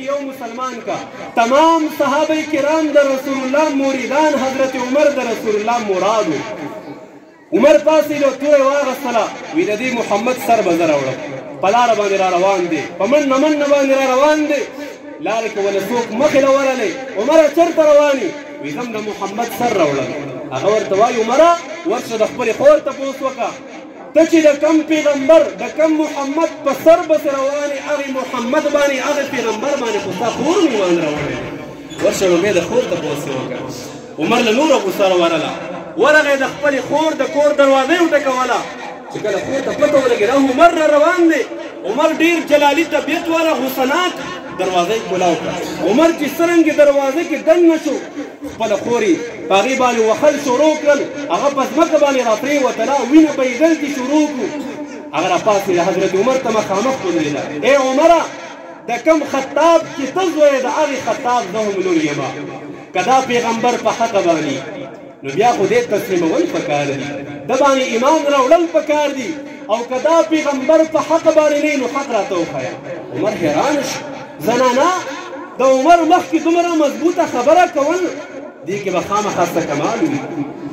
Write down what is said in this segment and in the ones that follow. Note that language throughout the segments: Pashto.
یو مسلمان کا تمام صحابه کرام د رسول الله مریدان حضرت عمر د رسول الله مرادو. عمر پاسې له توره واغستله وی د دې محمد سر به زه راوړم، په لاره باندې را روان دی، په منډه منډه باندې را روان دی، لارې کې ونه څوک مخې له ورلی. عمره چېرته روان یې؟ وی زه د محمد سر راوړم. هغه ورته وایي عمره ورشه د خپلې خور تپوس وکړه ته چې د کم پیغمبر د کم محمد په سر بسې روان یې هغې محمد باندې هغه پیغمبر باندې خو ستا خور مې باندې راوړی. ورشه لومبې د خور تپوس یې وکړه. عمر له نوره غوسه راورله، ورغی د خپلې خور د کور دروازه یې وټکوله چې کله خور ته پته ولګېده عمر را روان دی. عمر ډېر جلالي طبیعت والا غوسناک دروازه یې کولاو کړه. عمر چې څرنګې دروازه کې دننه شو خپله خور یې په هغې باندې وهل شروع کړل، هغه په ځمکه باندې را پرېوتله، وینه بهېدل دې شروع کړو. هغه را پاڅېده حضرت عمر ته مخامخ ودرېده. ای عمره د کوم خطاب چې ته زوی د هغې خطاب زه هم لور یمه، که دا پیغمبر په حقه باندې نو بیا خو دې تسلیمول پکار دي، د باندې ایمان راوړل پکار دي، او که دا پیغمبر په حق باندې نه نو حق راته وښیه. عمر حیران شو. زنانه د عمر مخکې دومره مضبوطه خبره کول دې کې به خامخا څه کمال وي،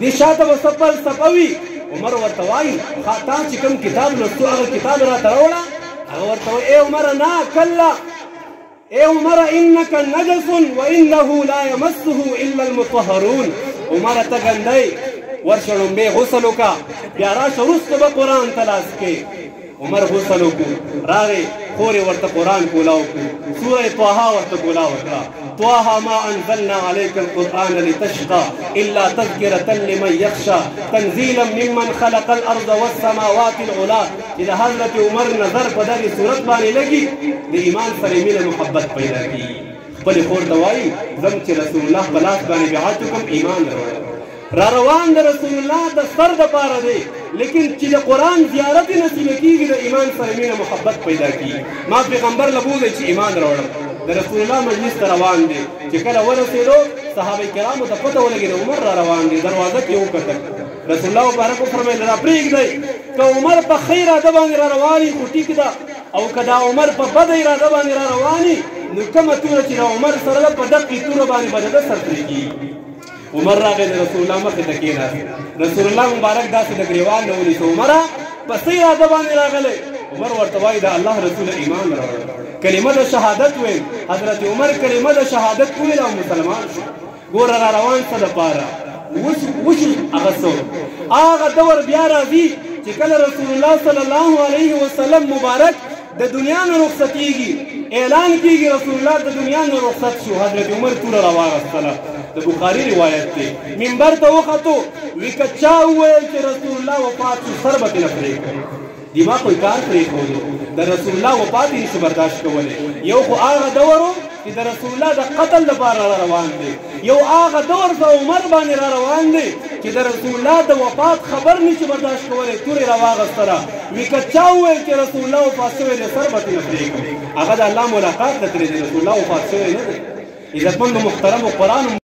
دې شاته به څه فلسفه وي. عمر ورته وایي تا چې کوم کتاب لوستو هغه کتاب راته راوړه. هغه ورته وایي ای عمره نه کله، ای عمره انک نجس وانه لا یمسه الا المطهرون. عمره ته ګندی ورشه لومبې غسل وکړه، بیا راشه وروسته به قرآن ته لاس کې. عمر غسل وکړو، راغی خور یې ورته قرآن کولاو کړو، سوره طه ورته کولاو کړه. طه ما انزلنا عليك القرآن لتشقى الا تذکرة لمن یخشى تنزیلا ممن خلق الارض والسماوات العلا. چې د حضرت عمر نظر په دغې صورت باندې لګي د ایمان سره مینه محبت پیدا کېږي. خپلې خور ته وایي زم چې رسول الله په لاس باندې بیعت وکړم ایمان راوړم. را روان د رسول الله د سر دپاره دی، لیکن چې د قرآن زیارت یې نصیبه کېږي د ایمان سره مینه محبت پیدا کېږي. ما پیغمبر له بوځئ چې ایمان راوړم. د رسول الله مجلس ته روان دی، چې کله ورسېدو صحابه کرامو ته پته ولګېده عمر را روان دی. دروازه کې وکتل، رسول الله مبارک وفرمیل را پرېږدئ، که عمر په ښه اراده باندې را روان وي خو ټیک ده، او که دا عمر په بده اراده باندې را روان وي نو کومه توره چې د عمر سره ده په دقې توره باندې به د ده سر پرې کېږي. عمر راغی د رسول الله مخې ته کېناست. رسول الله مبارک داسې د ګریوان نه ونیسه، عمره په څه اراده باندې راغلی؟ عمر ورته وایي د الله رسول ایمان راوړ، کلمه د شهادت ویل. حضرت عمر کلمه د شهادت وویل او مسلمان شو. ګوره را روان څه دپاره وشو هغه څه هغه دور بیا راځي چې کله رسول الله صلی الله علیه وسلم مبارک د دنیا نه رخصتېږي، اعلان کېږي رسول الله د دنیا نه رخصت شو. حضرت عمر توره راواغستله، د بخاري روایت دی. منبر ته وختو، وی که چا وویل چې رسول الله وفات شو سر به ترې پرېږدي. دماغ کوئی کار پرېښودو، د رسول الله وفات یې نشي برداشت کولی. یو خو هغه دور و چې د رسول الله د قتل لپاره را روان دی، یو هغه دور د عمر باندې را روان دی چې د رسول الله د وفات خبر نشي برداشت کولی. تورې راواغستله، وی که چا وویل چې رسول الله وفات شوی دی سر به ترې پرېږدي. هغه د الله ملاقات ته تللی دی، رسول الله وفات شوی نه دی. عزتمندو محترمو قرآن